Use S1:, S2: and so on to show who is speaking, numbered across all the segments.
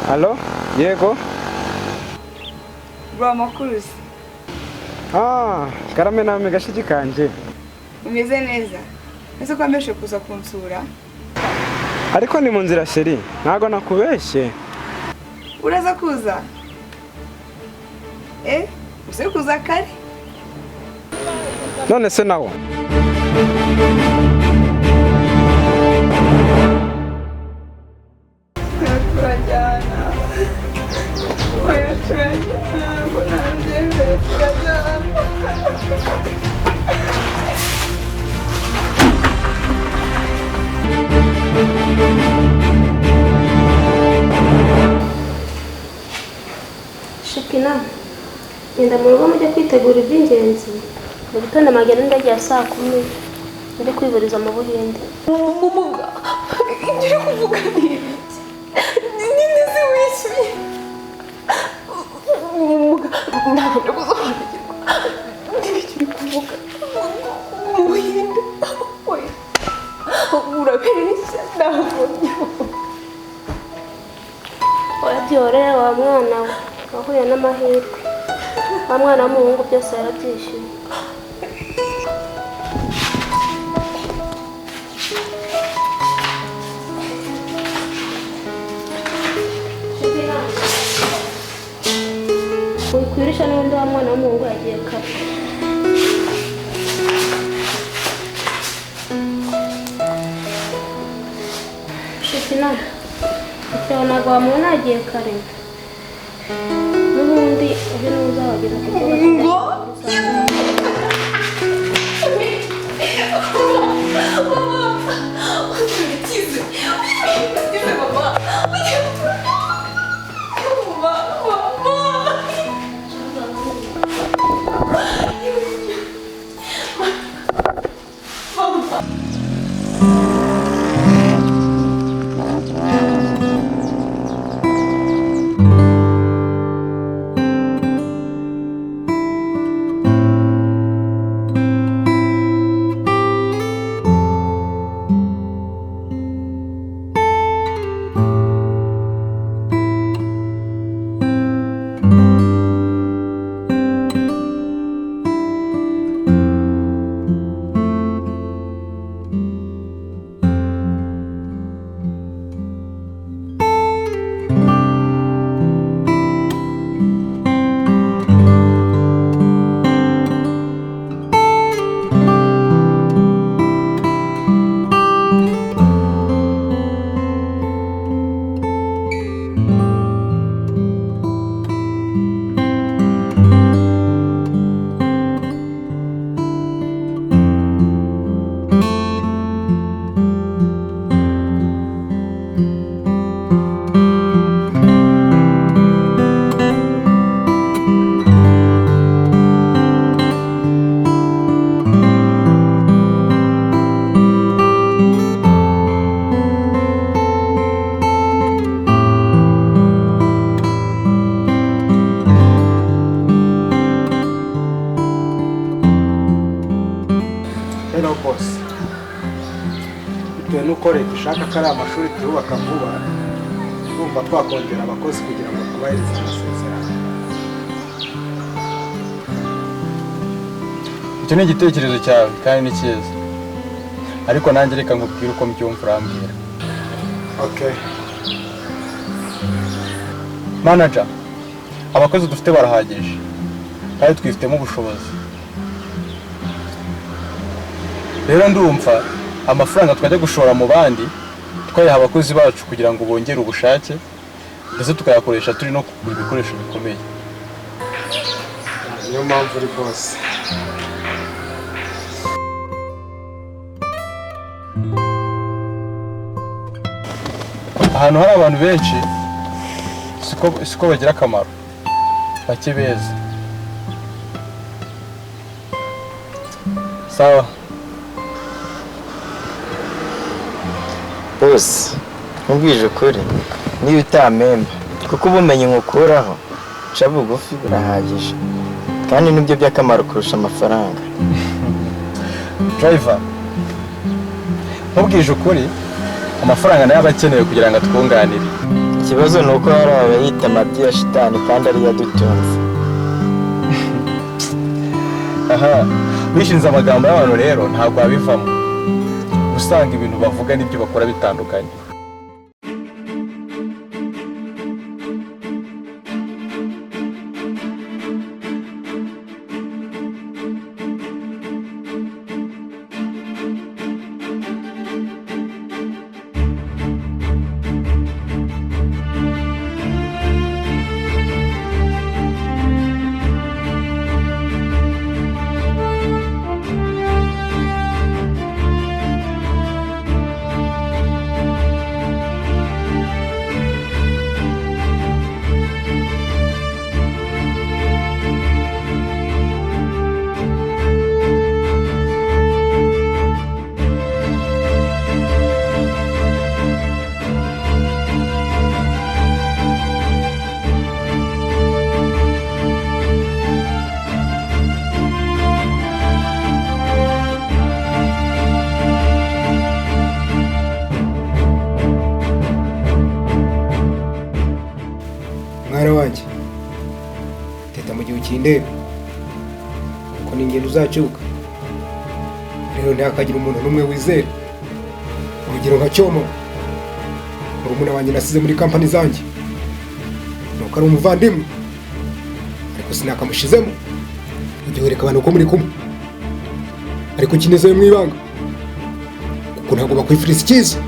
S1: Allo? Yego?
S2: Bro makuruzi.
S1: Karame namwe gashiki kanje.
S2: Umeze neza. Ese ko ambeshe kuza kunsura?
S1: Ariko ni mu nzira sheri, ntago nakubeshye.
S2: Uraza kuza? Uze kuza kare?
S1: None se nawo?
S3: Shipina, ngenda mu rugo mujye kwitegura iby'ingenzi. Mu gitondo amagana ndagiye saa 10 ndi kwivuriza mu Buhinde.
S2: Mumuga, ngiri kuvuga n'ibiki? Ninde se wishyuye? Mumuga, ntabwo ndagusobanukirwa. Ngiri kuvuga mu Buhinde. Oya, urabeshya ntabwo
S3: Oya byorere wa mwana we, wahuye n'amahirwe. Wa mwana w'umuhungu byose yarabyishyuye. Kwirisha n'undi wa mwana w'umuhungu yagiye kare. Shipina, icyo ntabwo wamubona yagiye kare. N'ubundi ejo niwe uzabageza ku kigo.
S1: Nuko leta ishaka ko ari amashuri turubaka vuba, urumva twakongera abakozi kugira ngo tubahirize amasezerano.
S4: Icyo ni igitekerezo cyawe kandi ni cyiza, ariko nanjye reka nkubwire uko mbyumva urambwira.
S1: Okay.
S4: Manager, abakozi dufite barahagije kandi twifitemo ubushobozi. Rero ndumva amafaranga twajya gushora mu bandi twayaha abakozi bacu kugira ngo bongere ubushake, ndetse tukayakoresha turi no kugura ibikoresho bikomeye.
S1: Niyo mpamvu uri boss.
S4: Ahantu hari abantu benshi siko bagira akamaro, bake beza. Sawa
S5: Boss, nkubwije ukuri, niba utamemba kuko ubumenyi nkukuraho ca bugufi burahagije, kandi nibyo by'akamaro kurusha amafaranga.
S4: Driver, nkubwije ukuri, amafaranga nayo aba akenewe kugira ngo atwunganire.
S5: ikibazo ni uko hari abayita amabyi ya shitani kandi ariyo adutunze.
S4: aha bishinze amagambo y'abantu rero ntabwo wabivamo, usanga ibintu bavuga n'ibyo bakora bitandukanye.
S1: Mwana wanjye teta mu gihe ukindeba kuko n'ingendo uzacuka rero ntihakagira umuntu n'umwe wizera. Urugero nka Cyomo, murumuna wanjye nasize muri kampani zanjye, nuko ari umuvandimwe ariko sinakamushizemo ujye wereka abantu ko muri kumwe, ariko ukinezeyo mu ibanga kuko ntabwo bakwifuriza icyiza.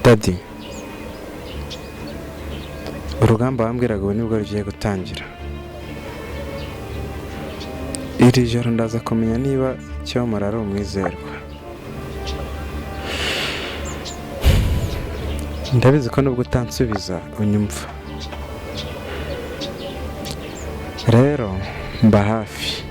S6: Daddy, urugamba wambwiraga ubu nibwo rugiye gutangira. Iri joro ndaza kumenya niba Cyomoro ari umwizerwa. Ndabizi ko nubwo utansubiza unyumva, rero mba hafi.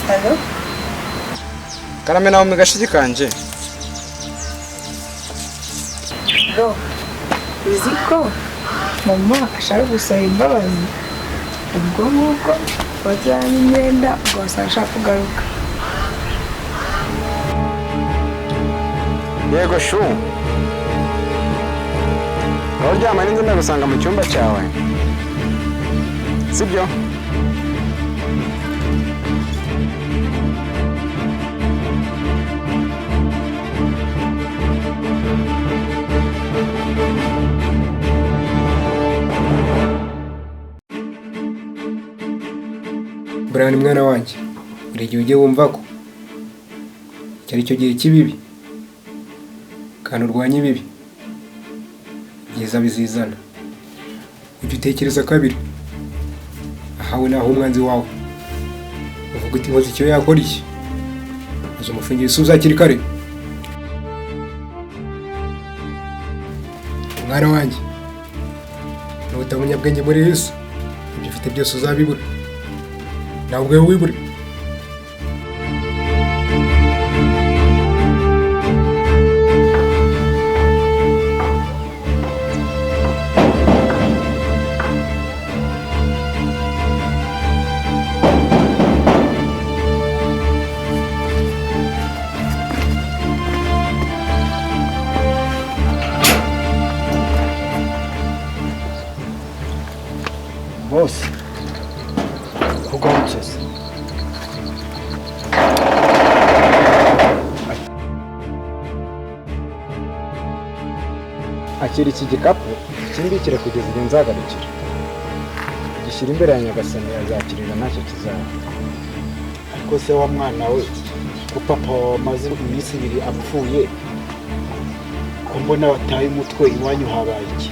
S2: Hello?
S1: Karame nawe mu gashigi kanje.
S2: Bro, uzi ko mama ashaka gusaba imbabazi, ubwo ngubwo wajyana imyenda ugasanga ashaka kugaruka.
S6: Yego shu, uryama n'inzu ndagusanga mu cyumba cyawe, sibyo?
S1: Brian mwana wanjye, buri gihe ujye wumva ko cyari cyo gihe kibibi kandi urwanya ibibi, byiza bizizana. Ujye utekereza kabiri, ahawe naho umwanzi wawe uvuga uti nkoze icyo yakora iki, maze umufungira isuza hakiri kare. Mwana wanjye, nuta umunyabwenge muri Yesu, ibyo ufite byose uzabibura, nawe ubwawe wibure.
S7: Boss, kugarutse. Akira iki gikapu kimbikire kugeza igihe nzagarukira. Gishyira imbere ya Nyagasani, azakirira ntacyo kizaba. Ariko se wa mwana we, ko papa wamaze iminsi 2 apfuye, ko mbona wataye umutwe, iwanyu habaye iki?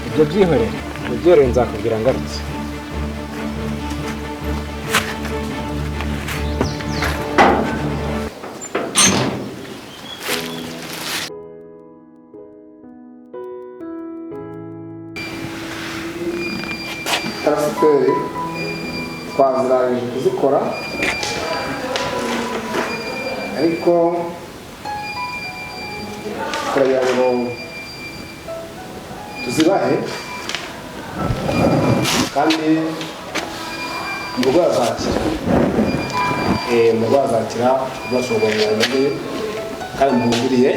S7: Ibyo byihorere nzakubwira ngarutse.
S1: transferi twazirangije kuzikora ariko turagira ngo tuzibahe kandi umurwayi azakira bashobora kumenya kandi mumuguriye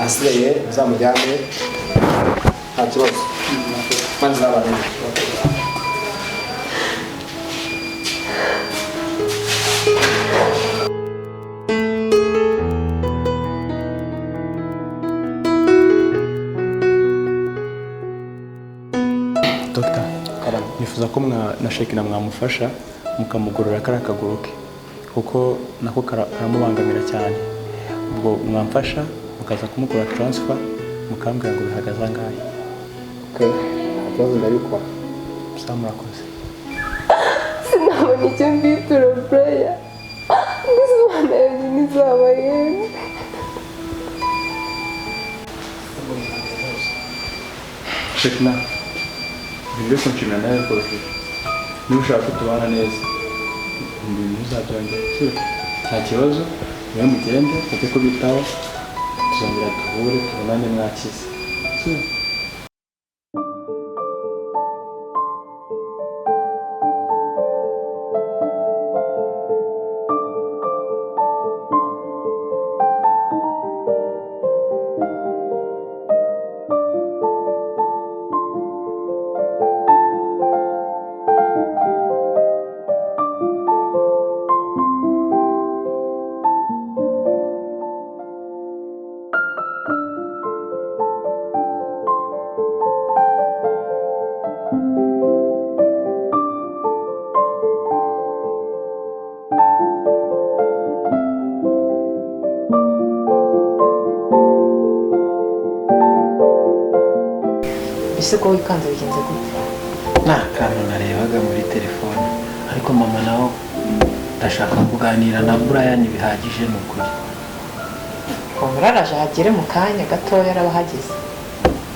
S1: asigaye uzamujyane nta kibazo maze zabane
S4: Dr. nifuza ko na Shekina mwamufasha mukamugorora kariya kaguru ke kuko nako karamubangamira cyane. Ubwo mwamfasha mukaza kumukora transfer mukambwira ngo bihagaze angahe.
S1: Okay, ikibazo ndabikora.
S4: Gusa murakoze.
S2: Sinabona icyo mbitura Brian. Gusa Imana yanjye ntizaba yemwe.
S4: Shekina, ibyo kunshimira nawe rwose. Niba ushaka ko tubana neza, ibintu bizabyongera. Nta kibazo, niba mugende mujye kubitaho, tuzongera duhure tubonane mwakize.
S8: ese ko wikanze bigenze gute?
S9: Nta kantu narebaga muri telefone ariko mama nawe ndashaka kuganira na Brian bihagije n'ukuri.
S8: Komera araje hagere mu kanya gatoya arabahageze.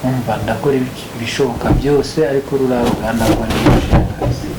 S9: Umva ndakora ibishoboka byose ariko ruraganda kwa nishakazi.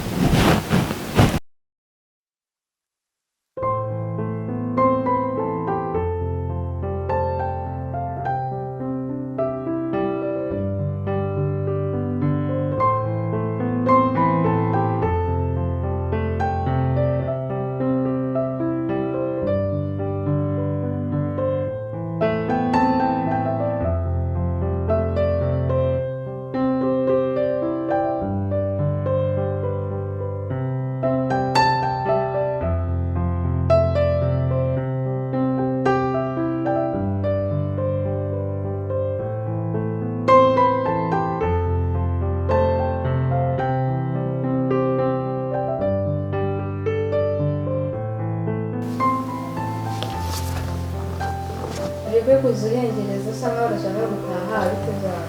S3: Rebe kuzuhengereza usa nkaho urashaka gutaha bitezana.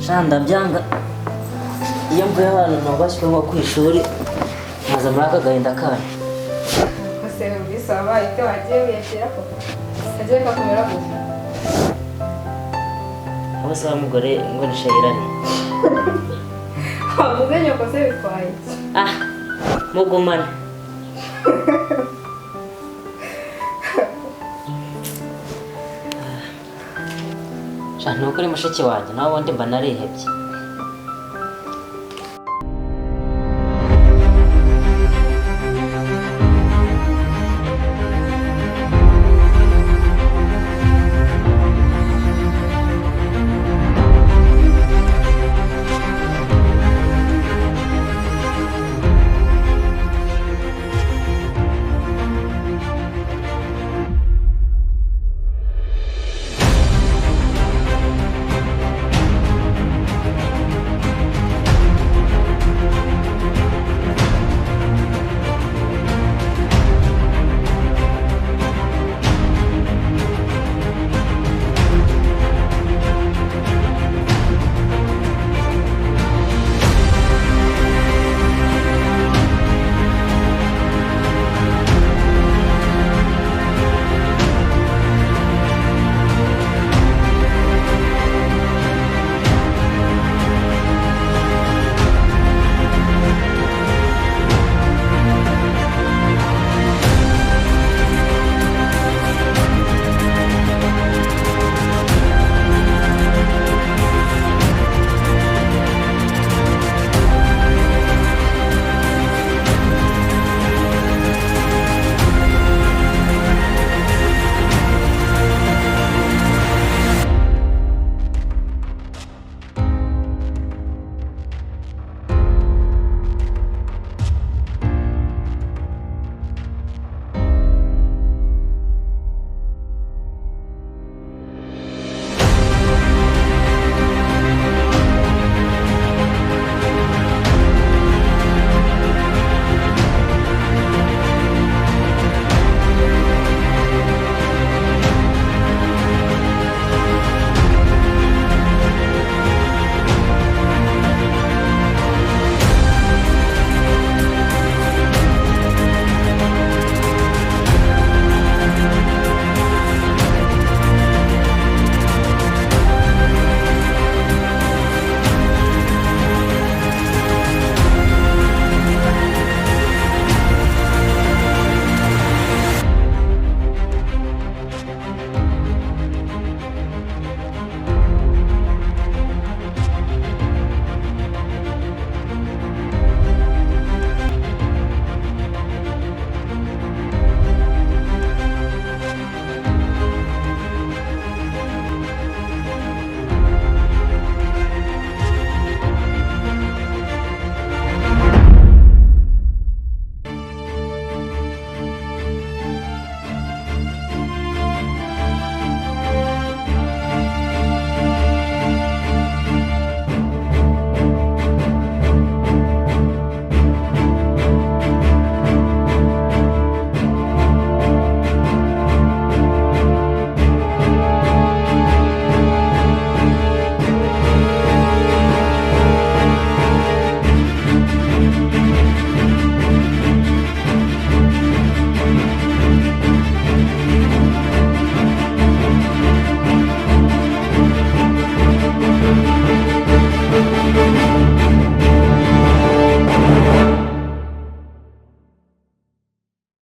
S10: Shanda byanga. Iyo mvuye abantu nabashywe nko ku ishuri nkaza muri aka gahinda kanyu.
S2: Kose ubisaba ite wagiye wiyakira ko. Agiye kakumera gute?
S10: Bose bamugore ngo nishayirane.
S2: Wavuze nyoko se bitwaye.
S10: Ah, mugumane. Shanda ukuri mushiki wanjye nawe ubundi mba narihebye.